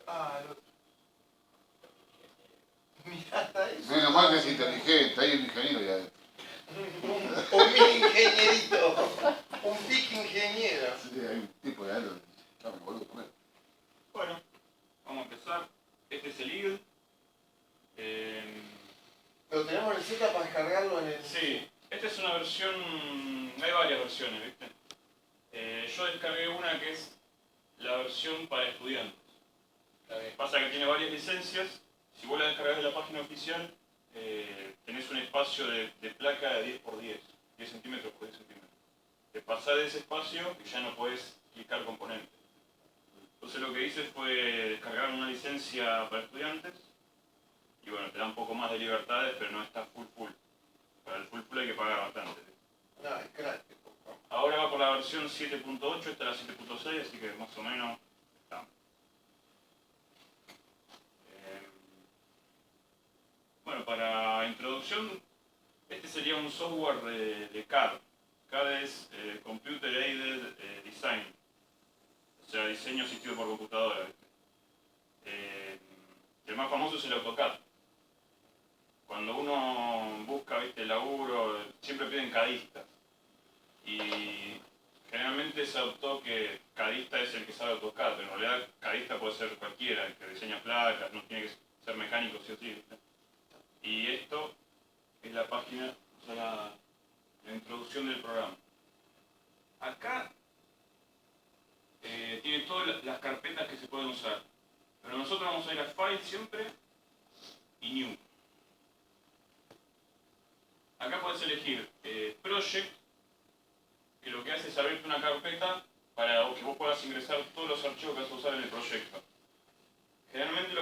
Ah, el otro. Mirá, hasta eso. Menos mal que es inteligente, hay un ingeniero ya adentro. Un mini ingenierito. Un big ingeniero. Sí, hay un tipo de algo. Está muy boludo con él. Bueno, vamos a empezar. Este es el Eagle. Pero tenemos receta para descargarlo en el... Sí, esta es una versión, hay varias versiones, ¿viste? Yo descargué una que es la versión para estudiantes. Pasa que tiene varias licencias. Si vos la descargás de la página oficial, tenés un espacio de placa de 10 por 10, 10 centímetros por 10 centímetros. Te pasás de ese espacio y ya no podés clicar componentes. Entonces lo que hice fue descargar una licencia para estudiantes y bueno, te da un poco más de libertades, pero no está full. Para el full hay que pagar bastante. No, es crack. Ahora va por la versión 7.8, esta es la 7.6, así que más o menos estamos. Bueno, para introducción, este sería un software de CAD. CAD es Computer Aided Design, o sea, diseño asistido por computadora. El más famoso es el AutoCAD. Cuando uno busca, ¿viste?, laburo, siempre piden cadistas. Y generalmente se adoptó que cadista es el que sabe AutoCAD, pero en realidad cadista puede ser cualquiera, el que diseña placas, no tiene que ser mecánico sí o sí, ¿viste? Y esto es la página, o sea, la introducción del programa. Acá tiene todas las carpetas que se pueden usar, pero nosotros vamos a ir a File siempre y New. Acá puedes elegir Project, que lo que hace es abrirte una carpeta para que vos puedas ingresar todos los archivos que vas a usar en el proyecto. Generalmente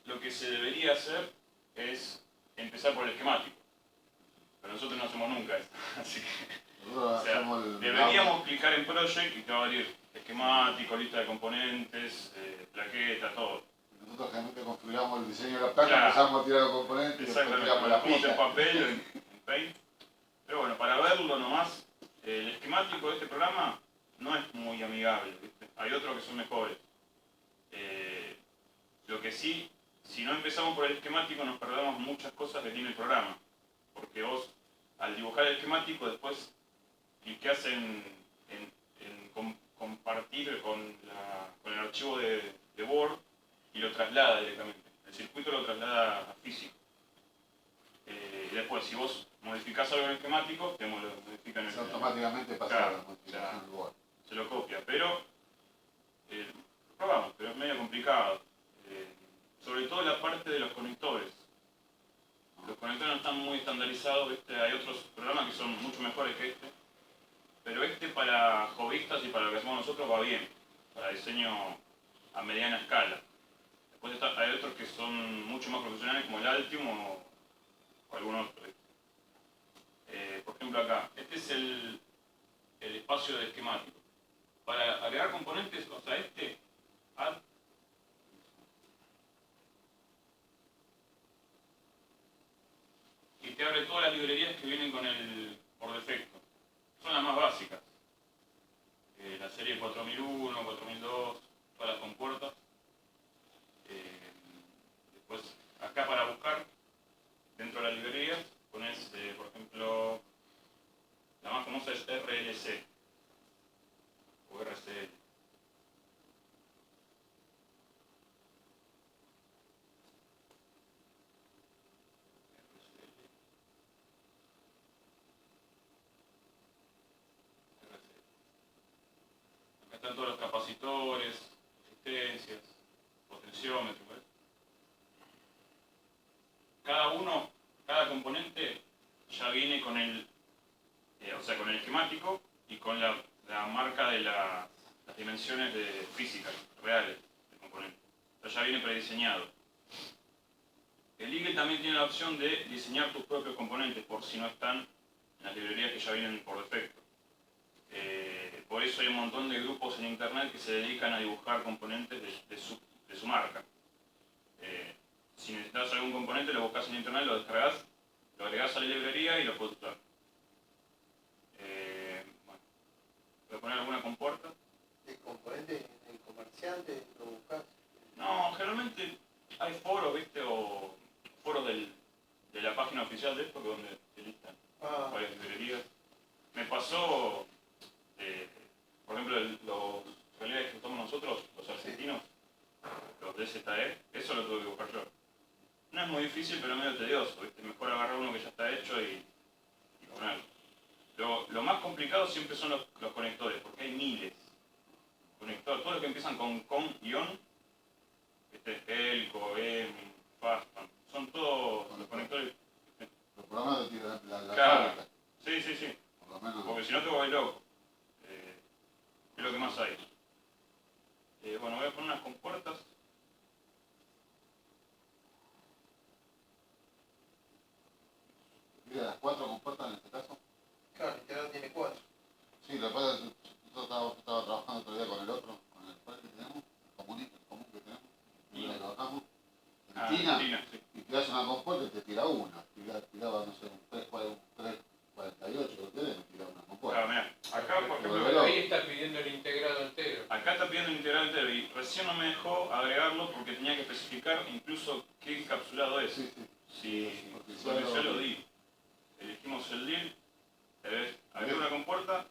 lo que se debería hacer es empezar por el esquemático, pero nosotros no hacemos nunca esto, así que o sea, deberíamos clicar en Project y te va a abrir esquemático, lista de componentes, plaqueta, todo. Nosotros generalmente configuramos el diseño de la placa, Claro. empezamos a tirar los componentes y después tiramos la Ponemos el pila. papel en Paint. Pero bueno, para verlo nomás, el esquemático de este programa no es muy amigable, ¿viste? Hay otros que son mejores. Lo que sí, si no empezamos por el esquemático nos perdemos muchas cosas que tiene el programa. Porque vos, al dibujar el esquemático, después cliqueás en compartir con el archivo de Word y lo traslada directamente. El circuito lo traslada a físico. Y después, si vos modificás algo en el esquemático, te lo modifican en el... Automáticamente pasa Claro, la modificación del Word. se lo copia, pero lo probamos, pero es medio complicado. Sobre todo la parte de los conectores. Los conectores no están muy estandarizados, ¿viste? Hay otros programas que son mucho mejores que este, pero este para hobbyistas y para lo que hacemos nosotros va bien, para diseño a mediana escala. Después hay otros que son mucho más profesionales como el Altium o algún otro. Por ejemplo acá, este es el espacio de esquemático. Para agregar componentes, o sea, add, y te abre todas las librerías que vienen por defecto. Son las más básicas. La serie 4001, 4002, todas las compuertas. Después, acá para buscar, dentro de las librerías, pones, por ejemplo, la más famosa es RLC o RCL. Acá están todos los capacitores, resistencias, potenciómetros. ¿Ves? Cada componente ya viene con con el esquemático y con la marca de las dimensiones físicas, reales del componente. Entonces ya viene prediseñado. El Eagle también tiene la opción de diseñar tus propios componentes por si no están en las librerías que ya vienen por defecto. Por eso hay un montón de grupos en internet que se dedican a dibujar componentes de su marca. Si necesitas algún componente, lo buscas en internet, lo descargas, lo agregas a la librería y lo puedes usar. Bueno, voy a poner alguna compuerta. ¿El componente hay foros, ¿viste? O foros de la página oficial de esto, que es donde se listan varias librerías. Me pasó, por ejemplo, los relés que usamos nosotros, los argentinos, los DZE, eso lo tuve que buscar yo. No es muy difícil, pero es medio tedioso, ¿viste? Mejor agarrar uno que ya está hecho y ponerlo. Lo más complicado siempre son los conectores, porque hay miles. Conectores, todos los que empiezan con ion, Elco, EMI, Fastman, son todos los conectores. Los programas de tira la Claro. fábrica, Sí. por lo menos. Porque si no te voy loco. Es lo que más hay. Bueno, voy a poner unas compuertas. Mira, las 4 compuertas en este caso. Claro, literal tiene 4. Sí, lo que pasa es que nosotros estaba trabajando otro día con el otro, con el cual que tenemos, el común que tenemos, y lo trabajamos. En Tina, Sí. y tiras una compuerta y te tira una. Tiraba, no sé, un 348, lo que me tiraba una compuerta. Claro, mirá. Acá, por ejemplo, Pero ahí está pidiendo el integrado entero. acá está pidiendo el integral entero y recién no me dejó agregarlo porque tenía que especificar incluso qué encapsulado es. Sí. Sí, Porque porque ya yo lo di. Elegimos el DIL, ¿ves? Abrí una compuerta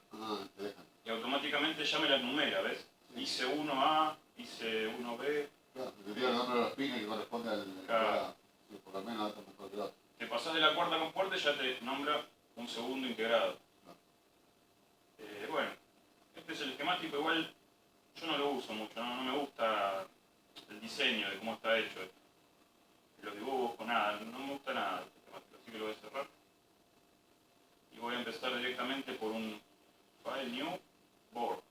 te dejan. y automáticamente ya me la numera, ¿ves? Sí. Hice 1A, hice 1B. Claro, te tira el nombre de los pines que corresponde al. Claro. Sí, por lo menos otro mejor que el otro. Te pasás de la cuarta compuerta y ya te nombra un segundo integrado. Bueno, este es el esquemático, igual yo no lo uso mucho, no me gusta el diseño de cómo está hecho. Los dibujos, nada, no me gusta nada este esquemático, así que lo voy a cerrar. Y voy a empezar directamente por un File New Board.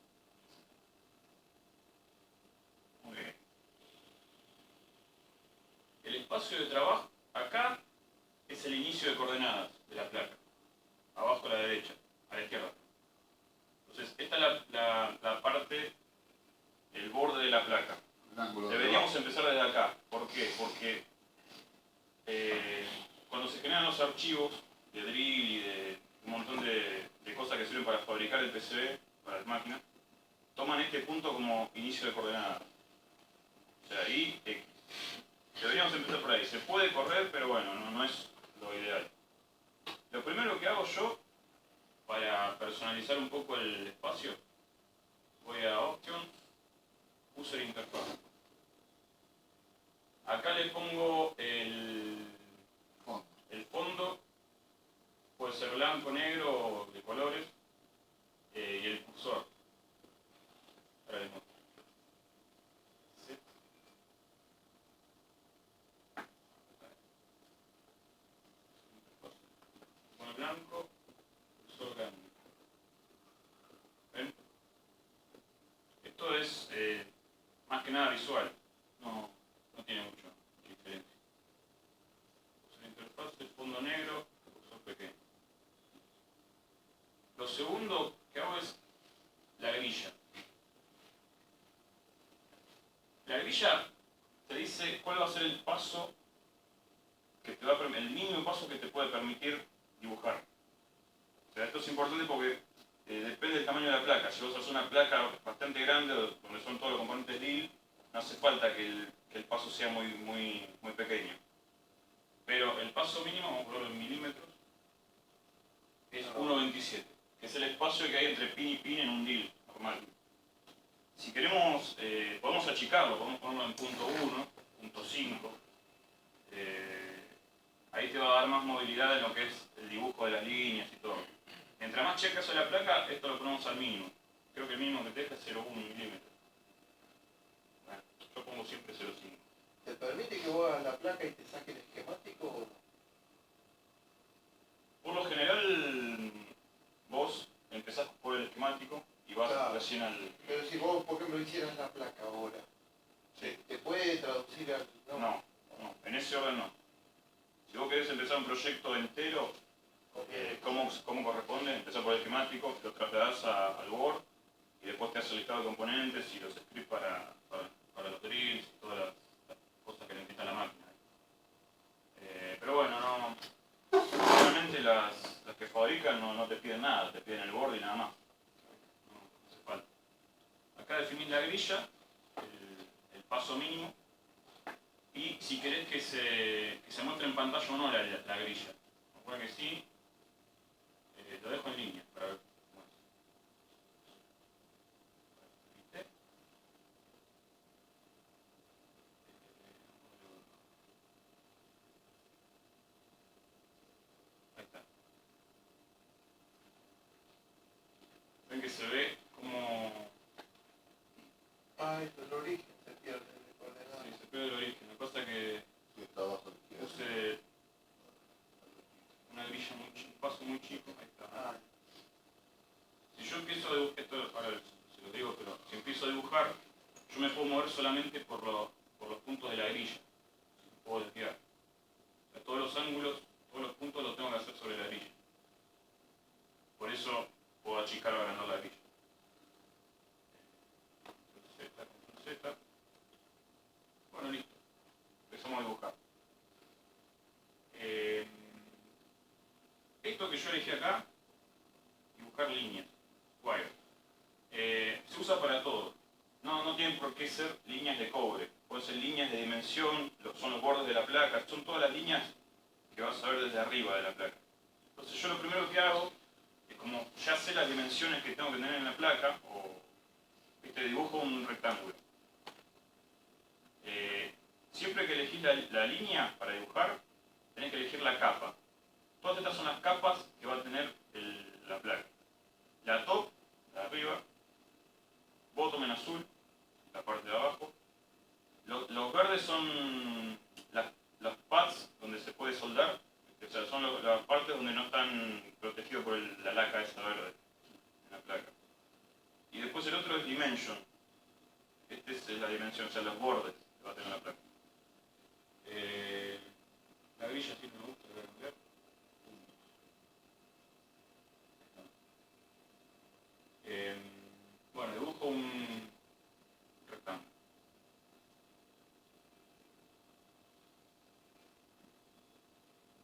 Muy bien. El espacio de trabajo acá es el inicio de coordenadas de la placa. Abajo a la derecha, a la izquierda. Entonces, esta es la parte, el borde de la placa. El ángulo de Deberíamos abajo. empezar desde acá. ¿Por qué? Porque cuando se generan los archivos de drill y de un montón de cosas que sirven para fabricar el PCB, para las máquinas, toman este punto como inicio de coordenadas. O sea, ahí X. Deberíamos empezar por ahí. Se puede correr, pero bueno, no es lo ideal. Lo primero que hago yo, para personalizar un poco el espacio, voy a Options, User Interface. Acá le pongo el fondo, puede ser blanco, negro o de colores, y el cursor. Ahora les muestro. Set. Pone blanco, cursor grande. ¿Ven? Esto es más que nada visual, no tiene mucha diferencia. La interfaz, el fondo negro, el cursor pequeño. Lo segundo que hago es la grilla. La grilla te dice cuál va a ser el paso que te va a el mínimo paso que te puede permitir dibujar. O sea, esto es importante porque depende del tamaño de la placa. Si vos haces una placa bastante grande, donde son todos los componentes DIL, no hace falta que el paso sea muy pequeño. Pero el paso mínimo, vamos a ponerlo en milímetros, es 1,27, que es el espacio que hay entre pin y pin en un DIL normal. Si queremos, podemos achicarlo, podemos ponerlo en punto 1, punto 5. Ahí te va a dar más movilidad en lo que es el dibujo de las líneas y todo. Mientras más checa sea la placa, esto lo ponemos al mínimo. Creo que el mínimo que te deja es 0,1 milímetros. Bueno, yo pongo siempre 0,5. ¿Te permite que vos hagas la placa y te saque el esquemático o no? Por lo general, vos empezás por el esquemático y vas recién al... Pero si vos, por ejemplo, hicieras la placa ahora, Sí. ¿te puede traducir al...? No, en ese orden no. Si vos querés empezar un proyecto entero, ¿cómo corresponde? Empezar por el esquemático, lo trasladás al Word y después te hace el listado de componentes y los scripts para los drills y todas las cosas que necesita la máquina. Pero bueno, no. Realmente las que fabrican no te piden nada, te piden el borde y nada más. No hace falta. Acá definís la grilla, el paso mínimo, Y si querés que se muestre en pantalla o no la grilla. Recuerda que sí, lo dejo en línea para ver cómo es. ¿Viste? Ahí está. Ven que se ve como... Ay, el origen se pierde de coordenadas. Sí, se pierde el origen. Lo que pasa es que Sí, está abajo a la izquierda. puse una grilla un paso muy chico. Ahí está. Ah, Si yo empiezo a dibujar, esto ahora se lo digo, pero si empiezo a dibujar, yo me puedo mover solamente por los puntos de la grilla. Puedo desviar. O sea, todos los ángulos, todos los puntos los tengo que hacer sobre la grilla. Por eso puedo achicar o agrandar la grilla. Control Z. Bueno, listo. Empezamos a dibujar. Esto que yo elegí acá, dibujar líneas, wire, se usa para todo. No tienen por qué ser líneas de cobre. Pueden ser líneas de dimensión, son los bordes de la placa, son todas las líneas que vas a ver desde arriba de la placa. Entonces yo lo primero que hago es, como ya sé las dimensiones que tengo que tener en la placa, dibujo un rectángulo. Siempre que elegís la línea para dibujar, tenés que elegir la capa. Todas estas son las capas que va a tener la placa. La top, la de arriba, bottom en azul, la parte de abajo. Los verdes son las pads donde se puede soldar, o sea, son las partes donde no están protegidos por la laca esa verde en la placa. Y después el otro es dimension. Este es la dimensión, o sea, los bordes que va a tener la placa. La grilla sí me gusta, la voy a cambiar. Bueno, dibujo un rectángulo.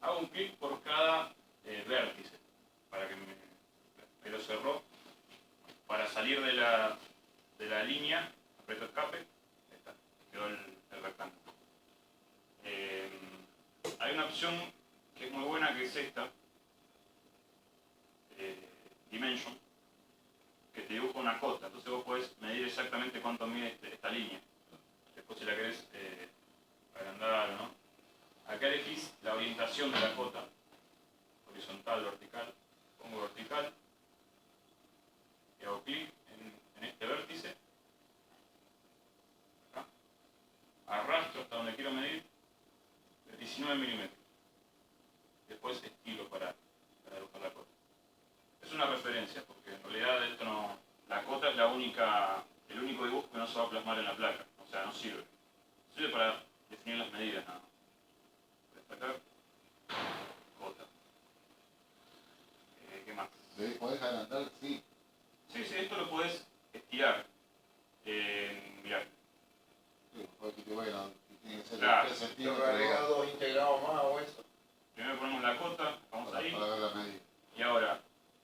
Hago un clic por cada vértice para que me lo cerró. Para salir de la línea, aprieto escape, ahí está, quedó el rectángulo. Hay una opción que es muy buena, que es esta, Dimension, que te dibuja una cota. Entonces vos podés medir exactamente cuánto mide esta línea. Después si la querés agrandar o no. Acá elegís la orientación de la cota, horizontal, vertical. Pongo vertical y hago clic en este vértice. Acá. Arrastro hasta donde quiero medir, de 19 milímetros. Después estiro para dibujar la cota. Es una referencia, porque en realidad esto no, la cota es el único dibujo que no se va a plasmar en la placa. O sea, no sirve. Sirve para definir las medidas nada más. Destacar cota. ¿Qué más? ¿Podés agrandar? Sí. Sí, esto lo puedes estirar. Mirá. Sí, porque te vayan, tiene que ser Claro. 3 Lo centímetros. que agrega 2 integrados más o eso. Primero ponemos la cota, vamos ahí. Para ver la medida. Y ahora,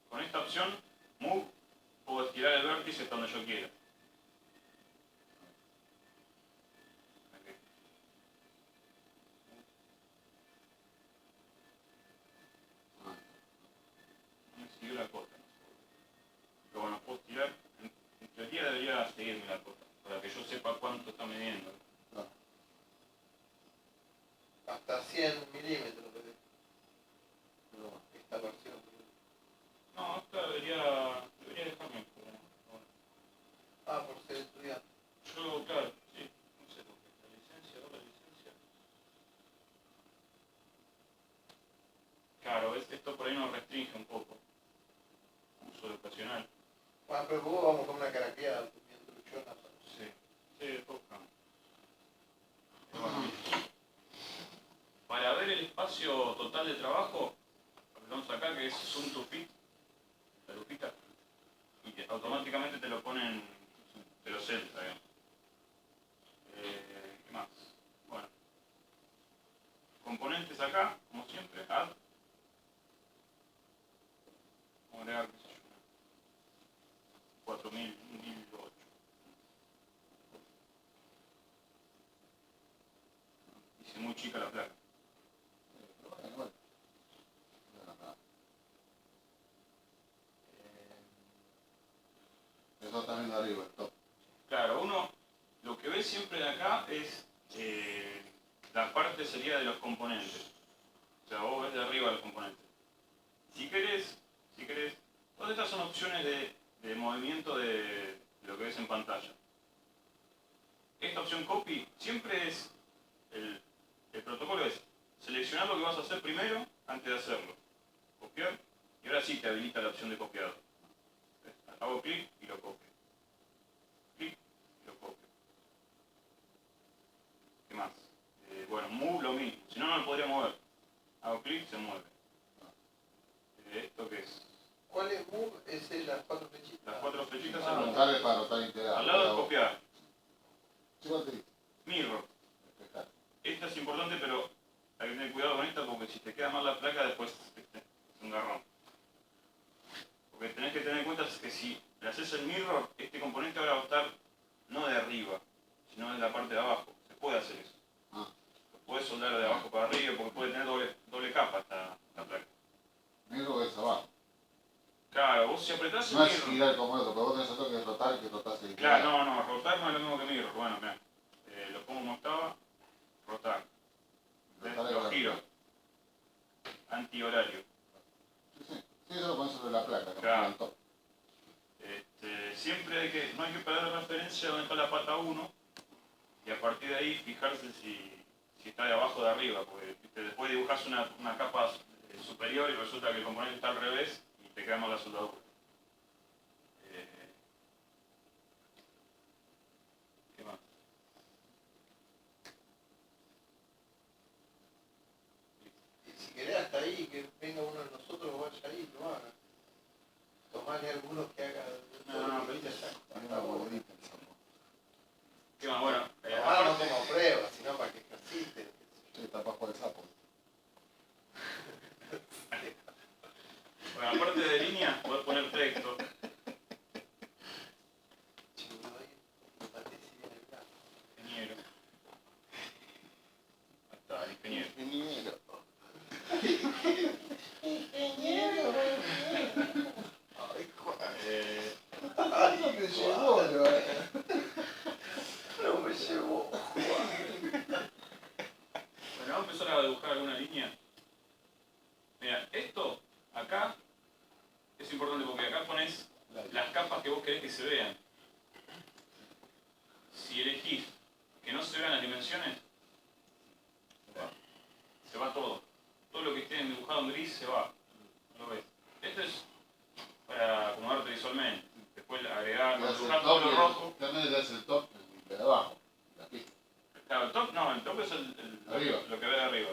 con esta opción, Move, puedo estirar el vértice hasta donde yo quiera. Okay. No me siguió la cota. Pero bueno, puedo estirar. En teoría debería seguirme la cota, para que yo sepa cuánto está midiendo. Claro. Hasta 100 milímetros de Pero bueno. esta versión. No, esta debería dejarme. Pero bueno. Ah, por ser estudiante. Yo, claro, sí. No sé, porque la licencia. Claro, esto por ahí nos restringe un poco. Uso educacional. Bueno, pero vos vamos con una caraqueada, bien truchona. Sí, toca. Para ver el espacio total de trabajo, vamos acá que es Zoom to Fit, la lupita, y que automáticamente te lo ponen, te lo centra, digamos. ¿Qué más? Bueno, componentes acá, como siempre, add. Vamos a agregar, qué sé yo, 4000, 1008. siempre de acá es la parte sería de los componentes. O sea, vos ves de arriba los componentes. Si querés, todas estas son opciones de movimiento de lo que ves en pantalla. Esta opción copy siempre es, el protocolo es seleccionar lo que vas a hacer primero antes de hacerlo. Copiar, y ahora sí te habilita la opción de copiado. Hago clic y lo copio. Clic y lo copio. ¿Qué más? Bueno, move lo mismo. Si no, no lo podría mover. Hago clic, se mueve. ¿Esto qué es? ¿Cuál es move? Es las 4 flechitas. Las 4 flechitas Ah, es move. Rotar es para rotar integral. Al lado de copiar. Sí, ¿cuál te dice? Mirror. Espejado. Esta es importante, pero hay que tener cuidado con esta porque si te queda mal la placa después es un garrón. Porque tenés que tener en cuenta que si le haces el mirror, este componente ahora va a estar no de arriba, sino de la parte de abajo. Se puede hacer eso. Ah. Lo puedes soldar de abajo para arriba porque puede tener doble capa esta placa. Negro es abajo. Claro, vos si apretás el No es mirror... girar como el otro, pero vos tenés otro que es rotar y que rotás el Claro, no, rotar no es lo mismo que mirror. Bueno, mirá, lo pongo como estaba, rotar. Rotar Lo es giro. Antihorario. Sí, eso lo pones sobre la placa, que Claro. el top. Siempre no hay que perder referencia donde está la pata 1 y a partir de ahí fijarse si está de abajo o de arriba, porque ¿viste? Después dibujás una capa superior y resulta que el componente está al revés y te queda mal la soldadura. ¿Qué más? Y si querés hasta ahí, que venga uno de nosotros, vaya ahí y lo haga. Tomarle algunos que haga... No, pero Hay una boledita el sapo. ¿Qué más? Bueno, No, no como prueba, sino para que ejercite. Sí, está bajo el sapo. bueno, aparte de línea, podés poner texto. Ingeniero. Ahí está, el ingeniero. Ingeniero. Ingeniero. Ay, Juan. Ay, me llevó, No me llevó. Bueno, vamos a empezar a dibujar alguna línea. Mira, esto acá es importante porque acá pones las capas que vos querés que se vean. Si elegís que no se vean las dimensiones, se va todo. Todo lo que esté dibujado en gris se va. No lo ves. Esto es para acomodarte visualmente. Después agregar, dibujar todo lo rojo. También le das el top de abajo, la pista. Claro, el top es Arriba. lo que ves de arriba.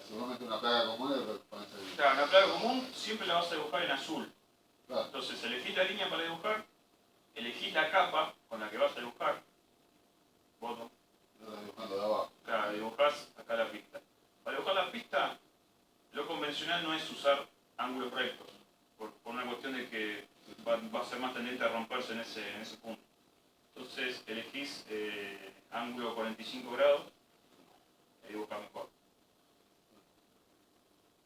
Seguramente una plaga común le pones el... Claro, una placa común siempre la vas a dibujar en azul. Claro. Entonces elegís la línea para dibujar, elegís la capa con la que vas a dibujar. Botón. Lo estás dibujando de abajo. Claro, dibujás acá la pista. Para dibujar la pista, lo convencional no es usar ángulos rectos, por una cuestión de que va a ser más tendente a romperse en ese punto. Entonces elegís ángulo 45 grados y dibujás mejor.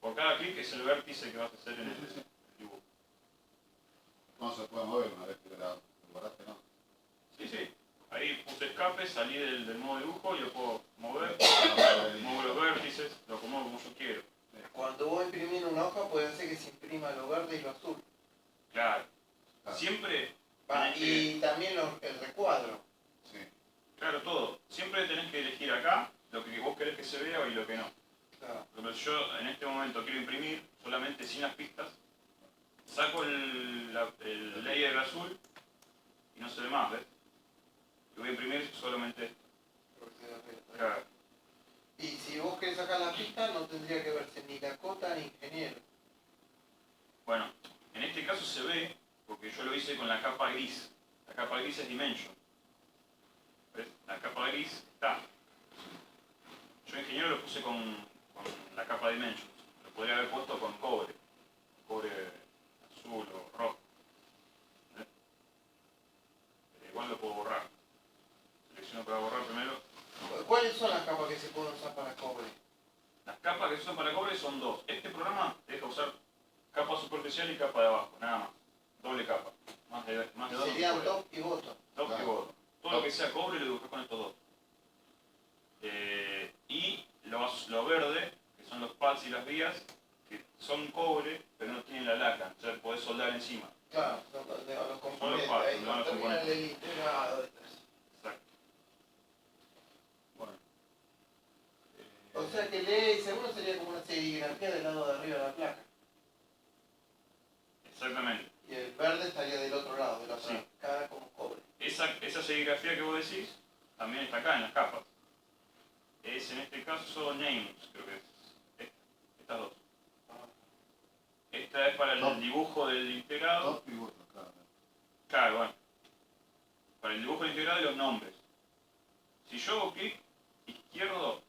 Por cada clic es el vértice que vas a hacer en el dibujo. No se puede mover una vez que la guardaste, ¿no? Sí. Ahí puse escape, salí del modo dibujo y lo puedo mover. Muevo los vértices, lo acomodo como yo quiero. Cuando vos imprimís una hoja, puede hacer que se imprima lo verde y lo azul. Claro. Claro. Siempre Va, tenés que... y también el recuadro. Sí. Claro, todo. Siempre tenés que elegir acá lo que vos querés que se vea y lo que no. Claro. Por ejemplo, yo en este momento quiero imprimir solamente sin las pistas. Saco el layer azul y no se ve más, ¿ves? Y voy a imprimir solamente esto. Claro. Y si vos querés sacar la pista, no tendría que verse ni Dakota ni ingeniero. Bueno, en este caso se ve porque yo lo hice con la capa gris. La capa gris es Dimension. ¿Ves? La capa gris está. Yo ingeniero lo puse con la capa Dimension. Lo podría haber puesto con cobre. Cobre azul o rojo. ¿Ves? Igual lo puedo borrar. Selecciono para borrar primero. ¿Cuáles son las capas que se pueden usar para cobre? Las capas que se usan para cobre son dos. Este programa te deja usar capa superficial y capa de abajo, nada más. Doble capa. Más de dos. Serían no se puede. top y bottom. Top y bottom. Todo lo que sea cobre lo dibujas con estos dos. lo verde, que son los pads y las vías, que son cobre, pero no tienen la laca, entonces podés soldar encima. Claro, los componentes, pasos, ahí no los termina componentes. el integrado. Exacto. Bueno. O sea que el E1 sería como una serigrafía del lado de arriba de la placa. Exactamente. Y el verde estaría del otro lado, de la otra Sí. cara como cobre. Esa serigrafía que vos decís también está acá en las capas. Es en este caso names, creo que es. Estas dos. Esta es para Top. el dibujo del integrado. Top y bottom, claro. Claro, bueno. Para el dibujo del integrado y los nombres. Si yo hago clic izquierdo,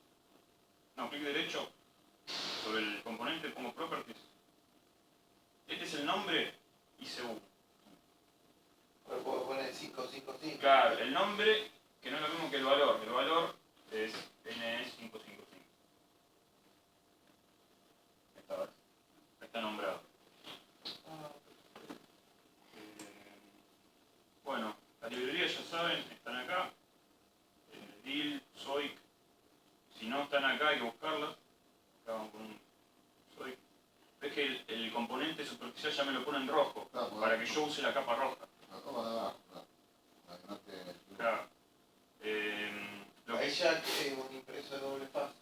no, clic derecho sobre el componente, pongo properties. Este es el nombre IC1. Pero puedo poner 555. Claro, el nombre, que no es lo mismo que el valor. El valor es NE555. Está nombrado. Bueno, las librerías ya saben, están acá. DIL, Zoic. Si no están acá hay que buscarlas. Acá vamos con un Zoic. Ves que el componente superficial ya me lo pone en rojo, Claro, porque- para que yo use la capa roja. La toma de abajo, claro. Para que no te... Claro. Lo que Ahí ya es un impreso de doble fase.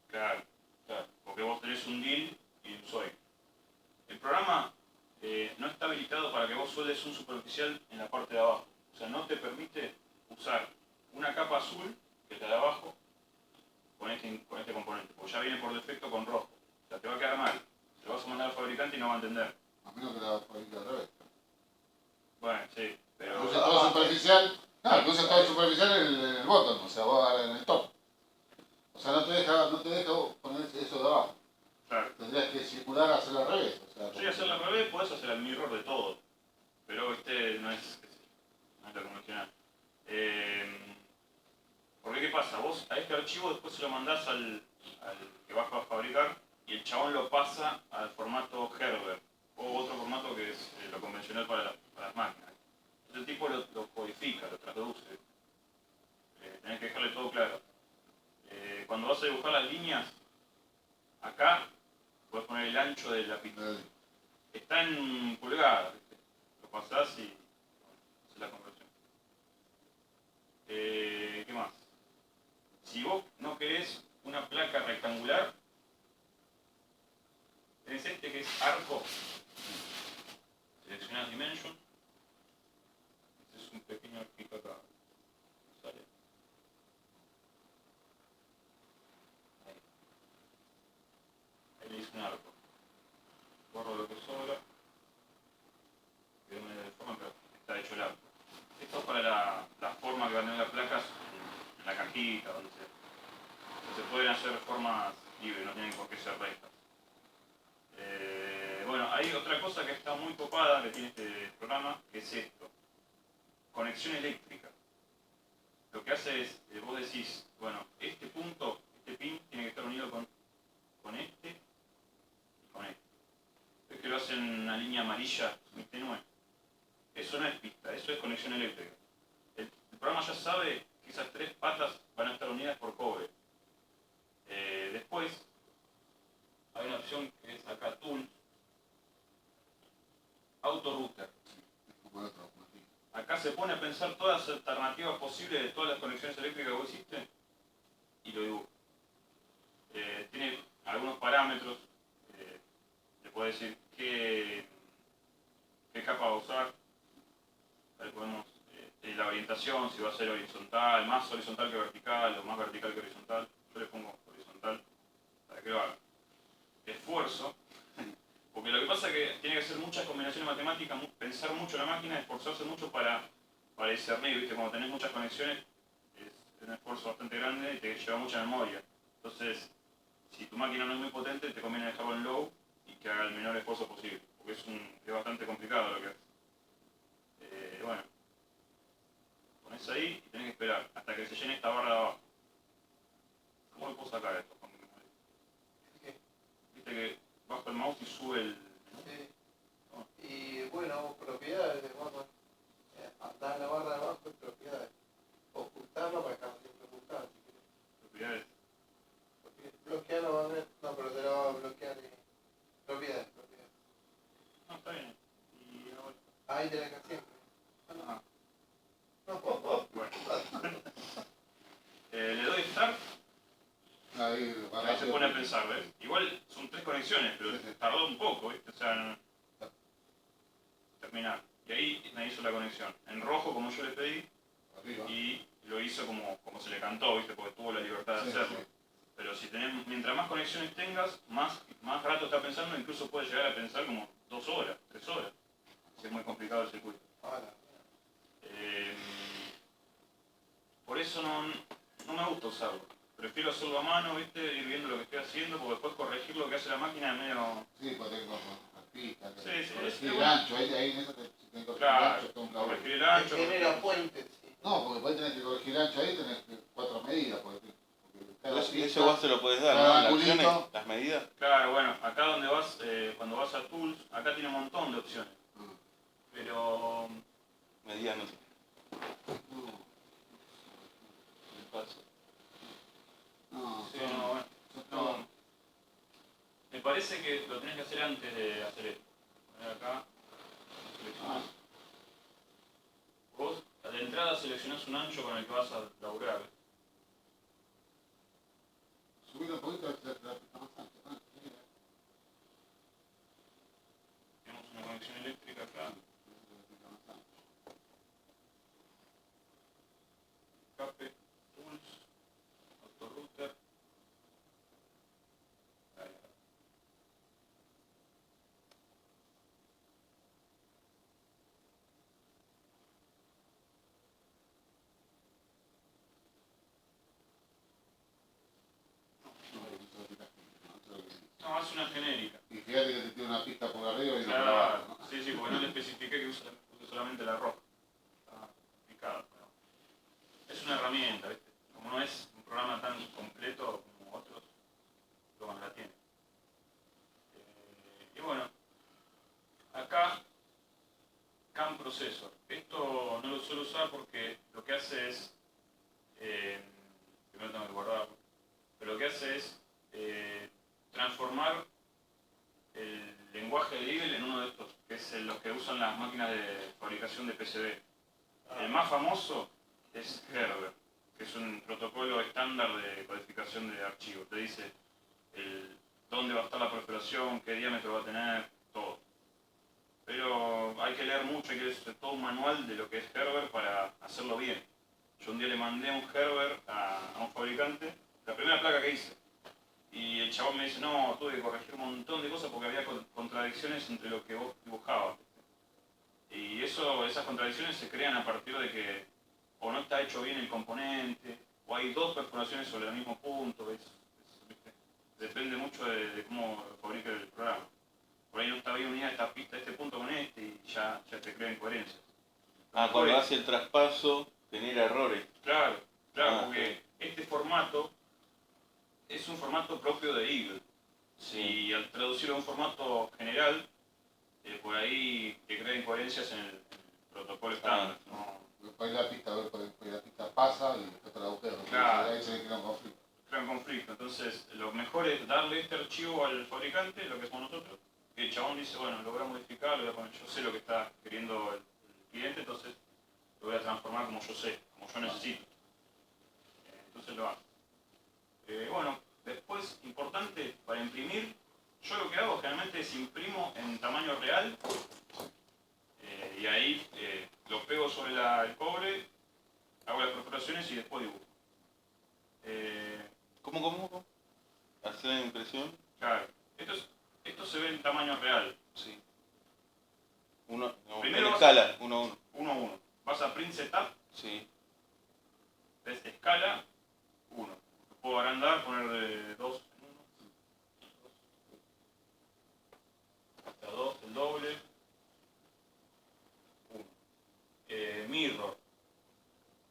Claro, claro, porque vos tenés un DIL y un Zoic. El programa no está habilitado para que vos sueldes un superficial en la parte de abajo. O sea, no te permite usar una capa azul, que es la de abajo, con este componente, porque ya viene por defecto con rojo. O sea, te va a quedar mal. Te lo vas a mandar al fabricante y no va a entender. A menos que la fabrique al revés. Bueno, sí, pero... Use todo superficial. Claro, que use todo superficial en el bottom, o sea, vos en el top. O sea, no te deja poner eso de abajo. Claro. Tendrías que simular hacerlo al revés. O sea, Si hacerlo al revés, podés hacer el mirror de todo. Pero este no es lo convencional. Porque ¿qué pasa? Vos a este archivo después se lo mandás al que vas a fabricar y el chabón lo pasa al formato Herbert o otro formato que es lo convencional para las máquinas. Entonces el tipo lo codifica, lo traduce. Tenés que dejarle todo claro. Cuando vas a dibujar las líneas, acá podés poner el ancho de la pista. Está en pulgadas, ¿viste? Lo pasás y haces la conversión. ¿Qué más? Si vos no querés una placa rectangular, tenés este que es arco. Seleccionás Dimension. Este es un pequeño arquito acá. Sale. Ahí le hice un arco. Borro lo que sobra. Quedó medio de forma, pero está hecho el arco. Esto es para la forma que van a tener las placas en la cajita, donde sea. Se pueden hacer formas libres, no tienen por qué ser rectas. Bueno, hay otra cosa que está muy copada que tiene este programa, que es esto. Conexión eléctrica. Lo que hace es, vos decís, bueno, este punto, este pin tiene que estar unido con este y con este. Es que lo hacen en una línea amarilla muy tenue. Eso no es pista, eso es conexión eléctrica. El programa ya sabe que esas tres patas van a estar unidas por cobre. Después hay una opción que es acá Tools, Autorouter. Acá se pone a pensar todas las alternativas posibles de todas las conexiones eléctricas que vos hiciste y lo dibuja. Tiene algunos parámetros, le puede decir qué capa va a usar. Ahí podemos, la orientación, si va a ser horizontal, más horizontal que vertical o más vertical que horizontal. Yo le pongo horizontal para que lo haga. Esfuerzo, porque lo que pasa es que tiene que hacer muchas combinaciones matemáticas, pensar mucho la máquina, esforzarse mucho para discernir, ¿viste? Cuando tenés muchas conexiones es un esfuerzo bastante grande y te lleva mucha memoria. Entonces, si tu máquina no es muy potente, te conviene dejarlo en low y que haga el menor esfuerzo posible, porque es bastante complicado lo que hace. Bueno, pones ahí y tenés que esperar hasta que se llene esta barra de abajo. ¿Cómo lo puedo sacar esto? Viste que bajo el mouse y sube el... Sí. Y bueno, propiedades, vamos a andar en la barra de abajo en propiedades. Ocultarlo para dejarlo siempre ocultado, si querés. propiedades. Ahí tenés que siempre. Ah, No, bueno. Le doy Start, ahí se pone a pensar, ¿ves? Igual son 3 conexiones, pero Sí, sí. tardó un poco, ¿viste? O sea, terminar. Y ahí me hizo la conexión. En rojo, como yo le pedí, Arriba. y lo hizo como se le cantó, ¿viste? Porque tuvo la libertad de Sí, hacerlo. sí. Pero si tenés, mientras más conexiones tengas, más rato está pensando, incluso puede llegar a pensar como 2 horas, 3 horas. Si es muy complicado el circuito. ahora. Por eso no me gusta usarlo. Prefiero hacerlo a mano, ¿viste? Ir viendo lo que estoy haciendo, porque después corregir lo que hace la máquina es medio... Sí, porque tengo las pistas. Sí, sí, Corregir es el bueno. ancho, ahí en eso te tengo que corregir el Claro, ancho, tengo un laburo. corregir el ancho. Genera puentes, sí. No, porque después tenés que corregir el ancho ahí, tenés 4 medidas, porque cada Eso pista, vos se lo podés dar, cada ¿no? Las angulito. acciones, las medidas. Claro, bueno, acá donde vas, cuando vas a Tools, acá tiene un montón de opciones. Pero... Medidas no sé. El paso. No, Sí, son- no, bueno, son no. todos- Me parece que lo tenés que hacer antes de hacer esto. Poner acá, seleccionar. Vos, de entrada seleccionás un ancho con el que vas a laburar. subir un poquito la pista más ancha. Sí, Tenemos una conexión eléctrica acá. la pista más ancha. Escape, Tools, Autorouter. Ahí, ahí. No, es una genérica. Y fíjate que te tiene una pista por arriba y una por Claro, abajo, ¿no? sí, sí, porque no le especifiqué que use solamente la roja. Está picada. ¿No? Es una herramienta, ¿viste? Como no es un programa tan completo como otros, lo la tiene. Y bueno, acá, CAM Processor. Esto no lo suelo usar porque lo que hace es, primero tengo que guardarlo, pero lo que hace es transformar el lenguaje de Eagle en uno de estos, que es los que usan las máquinas de fabricación de PCB. El más famoso es Herbert, que es un protocolo estándar de codificación de archivos. Te dice dónde va a estar la perforación, qué diámetro va a tener, todo. Pero hay que leer mucho, hay que leer todo un manual de lo que es Herbert para hacerlo bien. Yo un día le mandé un Herbert a un fabricante, la primera placa que hice. Y el chabón me dice, no, tuve que corregir un montón de cosas porque había contradicciones entre lo que vos dibujabas. Y esas contradicciones se crean a partir de que o no está hecho bien el componente, o hay 2 perforaciones sobre el mismo punto. ¿Viste? Depende mucho de cómo fabrique el programa. Por ahí no está bien unida esta pista, este punto con este, y ya te crea incoherencias. Cuando hace el traspaso, genera errores. Claro, porque este formato es un formato propio de Eagle. Y al traducirlo a un formato general, por ahí te crea incoherencias en el protocolo estándar. ¿No? Después la pista, a ver, porque la pista pasa y después te la agujero. Claro. Ahí se le crea un conflicto. Crea un conflicto. Entonces, lo mejor es darle este archivo al fabricante, lo que somos nosotros, que el chabón dice, bueno, lo voy a modificar, lo voy a poner, yo sé lo que está queriendo el cliente, entonces lo voy a transformar como yo sé, como yo necesito. Entonces lo hago. Bueno, después, importante, para imprimir, yo lo que hago generalmente es imprimo en tamaño real y ahí lo pego sobre el cobre, hago las perforaciones y después dibujo. ¿Cómo? ¿Hacer la impresión? Claro, esto se ve en tamaño real, Sí. Uno, no, Primero en vas escala, 1 a 1. 1 a 1. Vas a print setup, Sí. ves escala 1. Lo puedo agrandar, poner de 2 en 1. Hasta 2, el doble. 1. Mirror.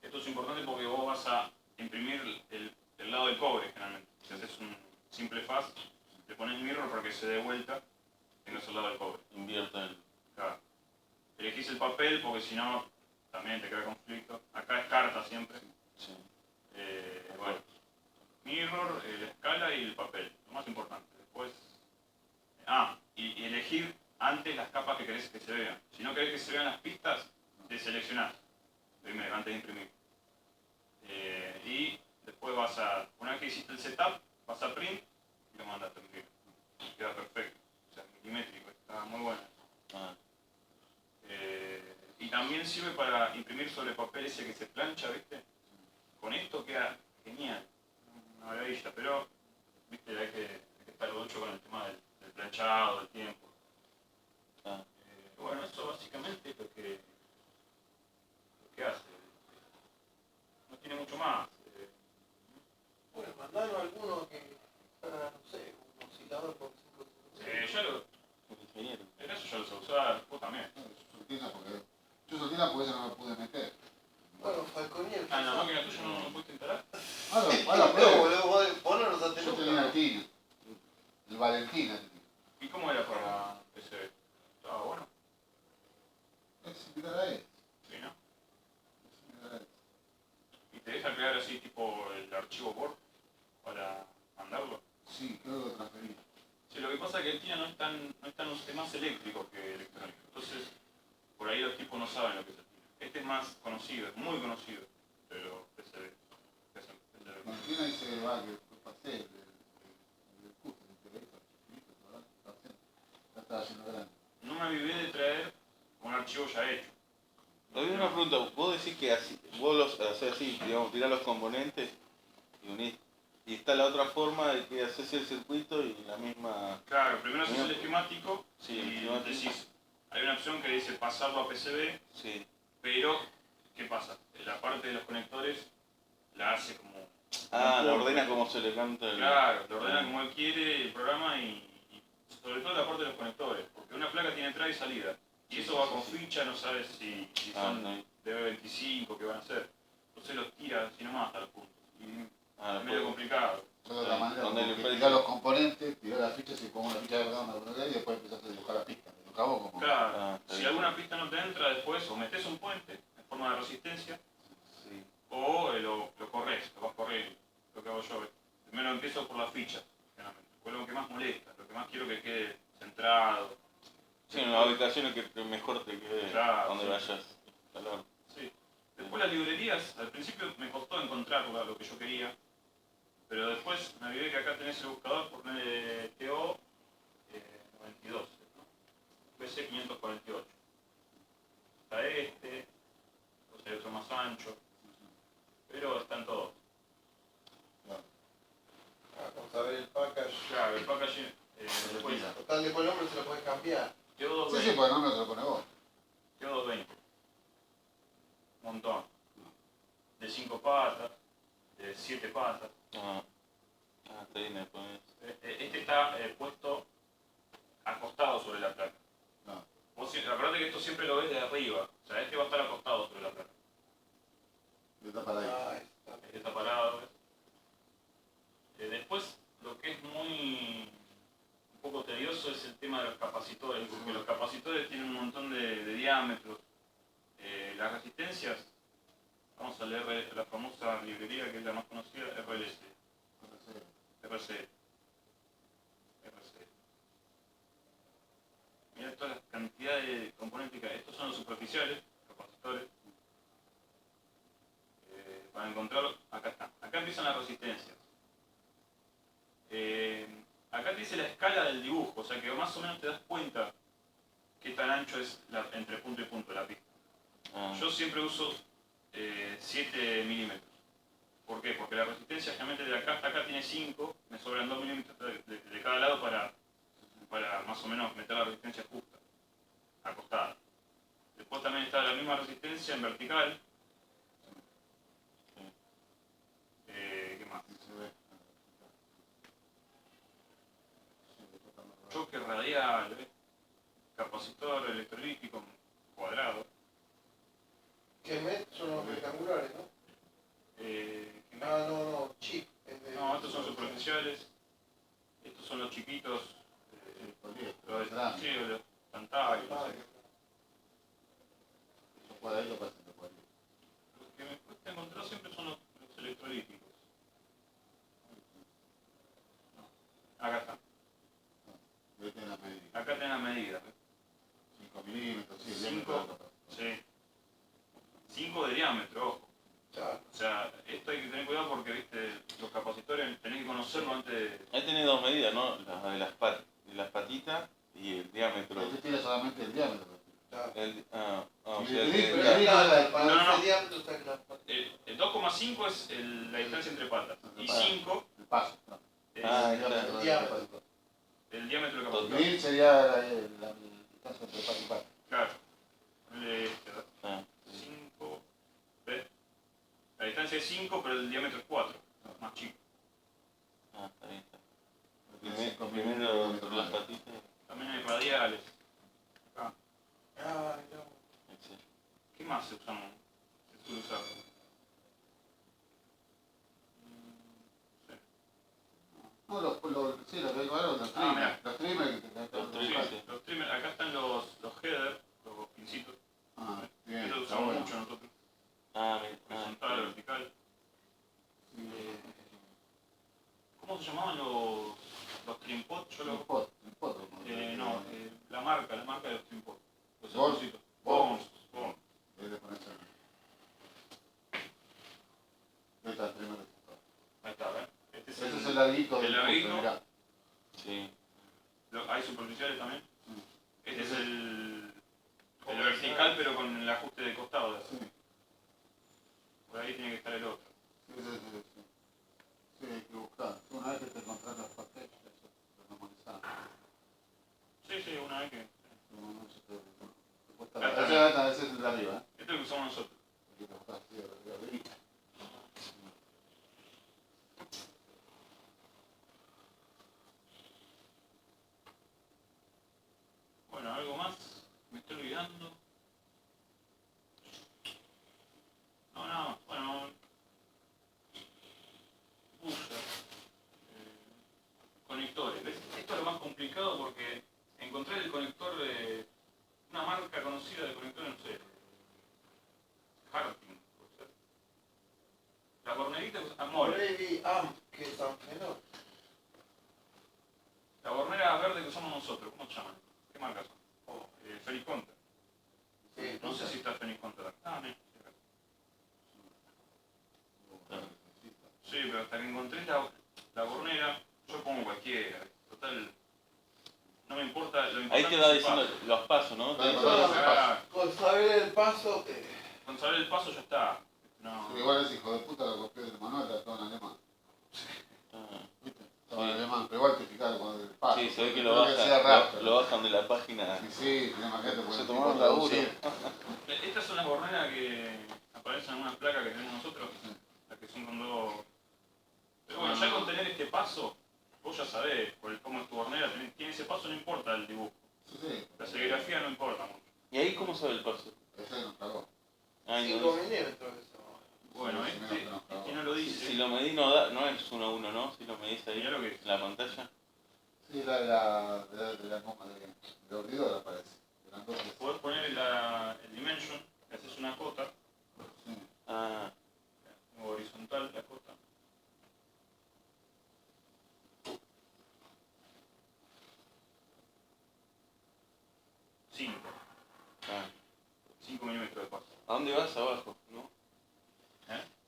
Esto es importante porque vos vas a imprimir el lado del cobre generalmente. Si haces un simple fast, le pones mirror para que se dé vuelta, tengas el lado del cobre. Invierta en... Claro. Elegís el papel porque si no también te crea conflicto. Acá es carta siempre. Sí. Bueno, mirror, la escala y el papel, lo más importante. Después, y elegir antes las capas que querés que se vean. Si no querés que se vean las pistas, deseleccionás primero, antes de imprimir. Y después una vez que hiciste el setup, vas a print y lo mandas a imprimir. Queda perfecto. O sea, milimétrico, está muy bueno. Ah, Y también sirve para imprimir sobre papel ese que se plancha, ¿viste? Con esto queda genial. Una maravilla, pero, ¿viste? Hay que estar ducho con el tema del planchado, del tiempo. ah. Bueno, eso básicamente es lo que hace. No tiene mucho más. Bueno, mandaron alguno que para, no sé, un oscilador con 5. Ya lo, Un ingeniero. en eso ya lo sé usar, vos también. Yo Sortina porque eso no lo pude meter. Bueno, Falconier. Ah, ¿en la máquina tuya no lo pudiste instalar? Ahora, No, pero boludo, vos no los has yo tenido. tenía el Tina, el Valentina tenía. ¿Y cómo era para PC? ¿Estaba bueno? Es similar a él. Sí, ¿no? Es similar a él. ¿Y te deja crear así tipo el archivo Word para mandarlo? Sí, creo que lo transferí. Sí, lo que pasa es que el TINA no es más eléctrico que electrónico. Entonces, por ahí los tipos no saben lo que es el TINA. Este es más conocido, es muy conocido, pero PCB. Valentina dice que va, que pasé el curso, el televisor chiquito, ¿verdad? Ya estaba haciendo grande. No me avivé de traer un archivo ya hecho. Había una pregunta, vos decís que así, vos los haces así, digamos, tirás los componentes y unís. Y está la otra forma de que haces el circuito y la misma... Claro, primero haces el esquemático Sí, el y esquemático. decís, hay una opción que dice pasarlo a PCB, Sí. pero ¿qué pasa? La parte de los conectores la hace como... Ah, la ordena como se le canta el... Claro, lo ordena como él quiere el programa y sobre todo la parte de los conectores, porque una placa tiene entrada y salida. Y eso va con ficha, no sabes si son de B25, qué van a hacer. Entonces los tira así nomás hasta los puntos. Y es medio complicado. Yo de la manera Donde como le que falta- tirás los componentes, tirás las fichas y pongo una ficha de verdad, una verdad y después empezás a dibujar la pista. Lo acabo como... Claro, Ah, está si bien. alguna pista no te entra después, o metes un puente en forma de resistencia, Sí. o lo corres, lo vas corriendo. Lo que hago yo. Primero empiezo por las fichas, generalmente. Fue lo que más molesta, lo que más quiero que quede centrado. Sí, en la ubicación que mejor te quede Claro, donde sí. vayas. Calor. Sí. Después las librerías, al principio me costó encontrarla, lo que yo quería, pero después me avivé que acá tenés el buscador por TO 92, ¿no? PC 548. Está este, pues hay otro más ancho, pero están todos. Vamos a ver el package. Claro, el packaging, después Total, después el nombre se lo puedes cambiar. quedó Sí, 220. sí, pues no me lo pone vos. Quedó 220. Un montón. De 5 patas, de 7 patas. Ah, está bien, le pones. Este está puesto acostado sobre la placa. No. Acordate que esto siempre lo ves de arriba. O sea, este va a estar acostado sobre la placa. Está para ahí. Ah, está. Este está parado, ¿ves? Después, lo que es un poco tedioso es el tema de los capacitores, porque los capacitores tienen un montón de diámetros. Las resistencias, vamos a leer la famosa librería que es la más conocida, RLC. RC. Mira todas las cantidades de componentes que hay. Estos son los superficiales, capacitores. Para encontrarlos, acá están. Acá empiezan las resistencias. Acá te dice la escala del dibujo, o sea que más o menos te das cuenta qué tan ancho es entre punto y punto la pista. Ah, Yo siempre uso 7 milímetros. ¿Por qué? Porque la resistencia generalmente de acá hasta acá tiene 5, me sobran 2 milímetros de cada lado para más o menos meter la resistencia justa, acostada. Después también está la misma resistencia en vertical. ¿Qué más? Choque radial, capacitor electrolítico cuadrado. Que MET son los rectangulares, ¿no? ¿Qué más? Ah, no, chip. No, estos son superficiales. Estos son los chiquitos. Los de sí, los pantallas. No sé. Esos cuadraditos parecen de cuadritos. Los que me cuesta encontrar siempre son los electrolíticos. No. Acá están. Ahí tiene la medida. Acá tenés la medida. hay que tener cuidado porque, viste, los capacitores tenés que conocerlo antes de... Ahí tenés dos medidas, ¿no? La de las patitas y el diámetro. Este tiene solamente el diámetro. Claro. O Sí, sea, sí, el- pero la- sí. Para No, no. ese diámetro está que la El 2,5 es la distancia entre patas. Y Entre patas. 5 El paso. No. es Ah, El diámetro del diámetro. capacitor. el diámetro del El capacitor. grill sería la distancia entre pata y pata. Claro. Ponle este, ah, 5, ¿ves? La distancia es 5, pero el diámetro es 4, más chico. está bien. Cinco Primero milímetros por las más. patitas. También hay radiales. Acá. Ah, no. Excelente. ¿Qué más se usamos? Se suele usar. No, sí, lo que digo ahora, los Ah, mirá. trimmers. Los trimmers que Los Sí, trimmers, sí. los trimmers, acá están los headers, los pincitos. Ah, bien. Eso lo Está usamos bueno. mucho nosotros. Ah, mira. Horizontal, vertical. ¿Cómo se llamaban los trimpot? Yo El lo... pot, ¿no? no, la marca de los trimpot. Los Bones. avioncitos. Bones. Bones. Es de ponerse. Ahí está el trimmer. Ahí está, ¿ves? Este Ese es el larguito del el larguito. punto, mirá. Sí. Hay superficiales también. Mm. Este es el vertical, pero con el ajuste de costado. Sí, Por ahí tiene que estar el otro. sí. Sí, hay que buscar. Una vez que te encontrás las paquetes, eso, lo memorizás. Sí, una vez que... No se te cuesta. Ese es el de arriba, ¿eh? Esto es lo que usamos nosotros. Aquí te buscás así, arriba. Bueno, algo más. Me estoy olvidando. No, nada más. Bueno, buzzer. Conectores. ¿Ves? Esto es lo más complicado porque encontrar el conector de una marca conocida de conectores, no sé. Harting, puede ser. La bornerita usa Amore. Brady Amp, que es tan menor. La bornera verde que usamos nosotros, ¿cómo se llaman? ¿Qué marca son? Fenix Contra. Sí, No sé si está Fenix Contra. Ah, no. Sí, pero hasta que encontré la bornera, yo pongo cualquiera. Total, no me importa. Lo Ahí importante te va es el diciendo paso. los pasos, ¿no? Claro, Te claro. dice- Ah, Con saber el paso, con saber el paso ya está. No. Sí, igual ese hijo de puta lo copió del manual, está todo en alemán. Ah, ¿Viste? Estaba en alemán, pero igual te fijaron con el paso. sí, se ve que Creo lo decía bajan, rápido. lo bajan de la página. Sí, imagínate, porque Se el tomaron tipo laburo. traducir. Estas son las borneras que aparecen en unas placas que tenemos nosotros, las que son con dos... Pero bueno, ya con tener este paso, vos ya sabés cómo es tu bornera, tiene ese paso, no importa el dibujo. Sí, La serigrafía no importa mucho. ¿Y ahí cómo sabe el paso? ese nos cagó. Ay, 5 no, milímetros eso. Bueno, Sí, este no lo dice. si lo medís no es 1 a 1, ¿no? Si lo medís ahí Mirá lo que es. en la pantalla. Sí, de la goma de abridor aparece. Grandote. Podés poner el dimension, le haces una cota, Sí. Ah, horizontal la cota. ah. 5 milímetros de paso. ¿A dónde vas? Abajo, ¿no?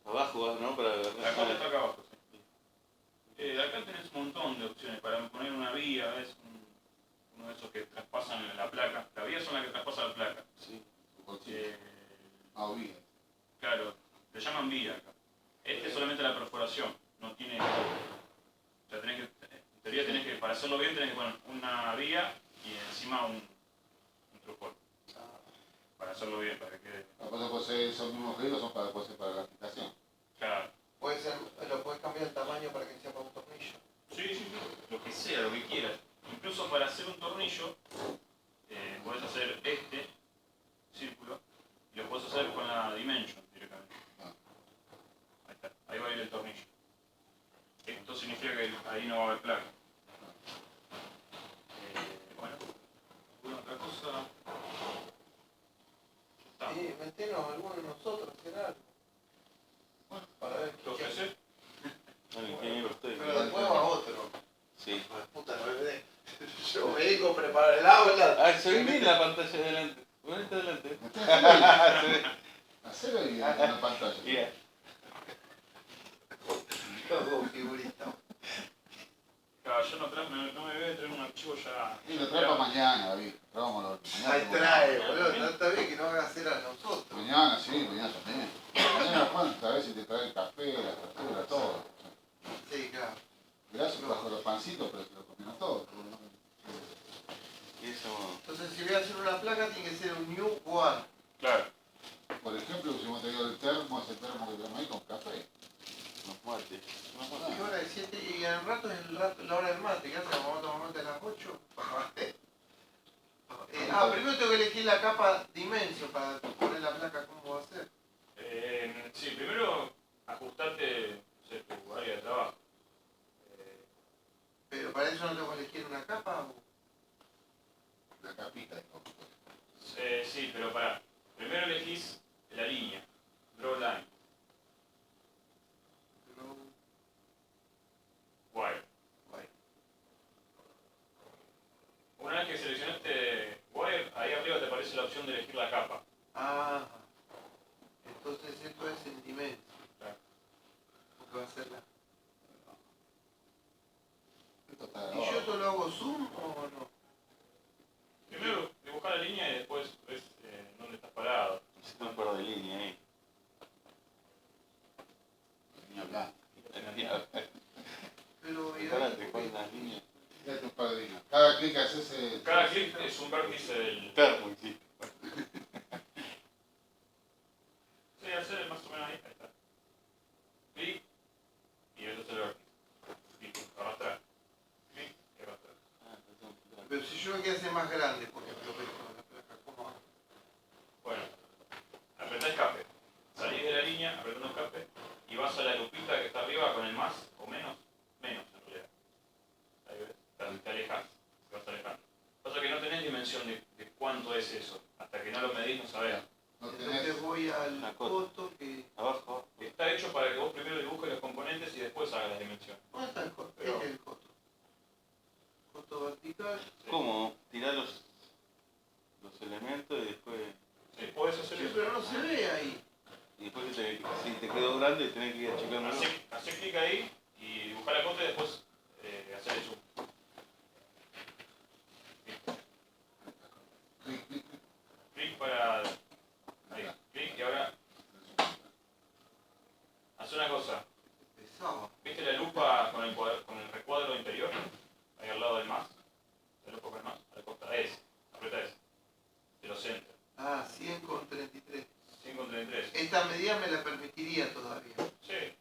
Abajo vas, ¿no? Para La cota está acá abajo, sí. Acá tenés un montón de opciones para poner una vía, es uno de esos que traspasan la placa. La vía son las que traspasan la placa. Sí. Su bolsillo. Eh, Ah, bien. claro, le llaman vía acá. Este es solamente la perforación, no tiene... O sea, tenés que, en teoría tenés que, para hacerlo bien tenés que poner una vía y encima un trufol. Para hacerlo bien, para que quede... Aparte, pues esos mismos ríos son para, puede ser para la aplicación. Claro. Puede ser, lo puedes cambiar el tamaño para que sea para un tornillo. Sí, lo que sea, lo que quieras. Incluso para hacer un tornillo, podés hacer este círculo y lo podés hacer con la dimension directamente. Ahí está, ahí va a ir el tornillo. Esto significa que ahí no va a haber placa. Bueno, ¿alguna otra cosa? Ya está. Sí, metenos alguno de nosotros, hacer algo. Para ver ¿Te qué ofreces? Bueno, ingeniero usted. Pero después va otro. Sí. Hijo de puta, no me yo me dedico a preparar el aula. Ah, se ve bien la pantalla de adelante. Ponete adelante. Hacelo y en la pantalla. Yeah. Como figurita. Claro, yo no me voy a traer un archivo ya. Y lo trae para mañana, David. Traámoslo. Ahí trae, boludo. No está bien que no haga hacer a nosotros. Mañana sí, mañana también. Mañana Juan, a ver si te trae el café, la factura, todo. Sí, claro. Gracias trajo los pancitos, pero se lo comieron todo. Y eso, Entonces, si voy a hacer una placa, tiene que ser un New One. Claro. Por ejemplo, si hemos tenido el termo, ese termo que tenemos ahí con café. unos mates. ¿Qué hora es 7? Y al rato es la hora del mate. ¿Qué hacemos? ¿Vamos a tomar mate a las 8? Primero tengo que elegir la capa Dimension para poner la placa. ¿Cómo va a ser? Sí, primero ajustate, no sé, tu área de trabajo. Pero para eso no tengo que elegir una capa. La capita de coco. Sí, pero pará. Primero elegís la línea, draw line, wire. Una vez que seleccionaste wire, ahí arriba te aparece la opción de elegir la capa. Ah, entonces esto es en Dimension. Claro. Porque va a ser la. Esto está ¿Y yo grabado. esto lo hago zoom o no? Primero dibujar la línea y después ves dónde estás parado. Necesito un par de línea ahí. Tenía blanco. Pero y Espérate, con las líneas. Fíjate un par de líneas. Cada clic haces el... Cada clic es un vértice del... Termo, sí. Sí, hacer más o menos ahí está. Clic y eso es el vértice. Clic, arrastrar. Clic y arrastrar. Pero si yo lo quiero hacer más grande, por ejemplo, la placa, ¿cómo hago? Bueno, apretá escape. Salís de la línea, apretando escape y vas a la lupita que está arriba con el más o menos. Menos en realidad. Ahí ves, te alejas, te vas alejando. Pasa que no tenés dimensión de cuánto es eso. Hasta que no lo medís no sabés. No Entonces tenés... voy al La cota. coto que... Abajo. Está hecho para que vos primero dibujes los componentes y después hagas las dimensiones. ¿Dónde está el coto? Pero- Este es el coto. Coto vertical. ¿Cómo? Tirá los elementos y después. Sí, podés hacer Sí, eso. pero no se ve ahí. Y después si te quedó grande tenés que ir achicando. Hacé clic ahí y dibujá la cota y después hacer el zoom. Clic, clic, Clic para... Ahí, clic y ahora... Haz una cosa. Pesado. ¿Viste la lupa con el recuadro interior? Ahí al lado del más. La lupa con el más. Al costado. Ese. Aprieta ese. Te lo centra. 100 con 33. 5.33. Esta medida me la permitiría todavía. Sí.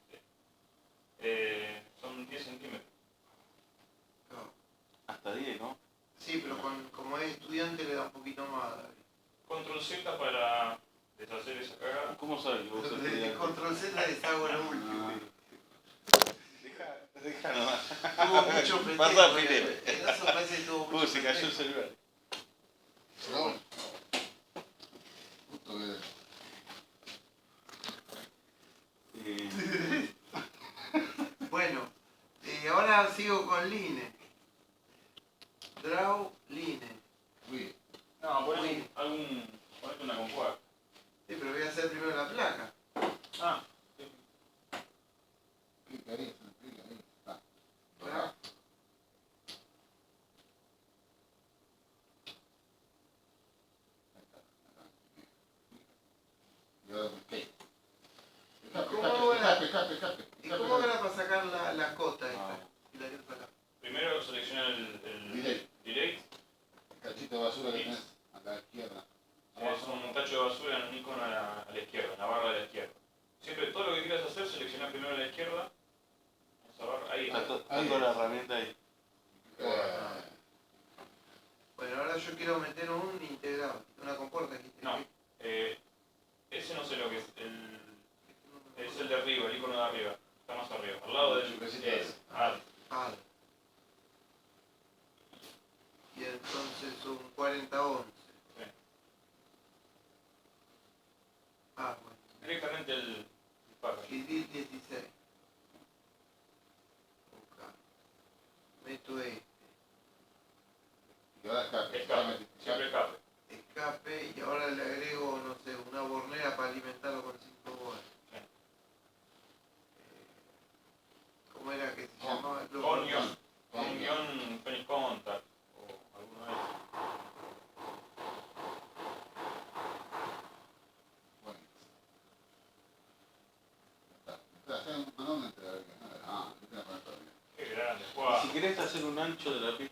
Son 10 centímetros. Claro. Hasta 10, ¿no? Sí, pero como es estudiante le da un poquito más, David. Control Z para deshacer esa cagada. ¿Cómo sabes que vos sos Entonces, estudiante? control Z les hago lo último. Deja nomás. Tuvo mucho festejo. Pasa, Fide. Eso parece que tuvo mucho Se cayó el festejo. celular. Raúl. Justo que... Bueno, ahora sigo con Line. Draw Line. Uy, No, ponete una compuerta. Sí, pero voy a hacer primero la placa. Ah, clic ahí, clic ahí. Está. Pará. Y ahora ¿qué? Escape. ¿Y cómo era para sacar la cota esta? Ah. Y la quiero sacar. primero selecciona el Delete. delete. El cachito de basura que tenés a la izquierda. Es un tacho de basura en un icono a la izquierda, en la barra de la izquierda. Siempre todo lo que quieras hacer, selecciona primero a la izquierda. Esa barra, ahí Está está. toda la herramienta ahí. Bueno, ahora yo quiero meter un integrado, una compuerta aquí. No, ese no sé lo que es. Es el de arriba, el icono de arriba. Está más arriba, al lado del. Es. Add. Ah. Y entonces un 40-11. Sí. Ah, bueno. Directamente el pack. Y 16. Buscar. Meto este. Y ahora escape. Escape, siempre escape. Escape y ahora le agrego, no sé, una bornera para alimentarlo con 5 volts. Sí. hacer un ancho de la pista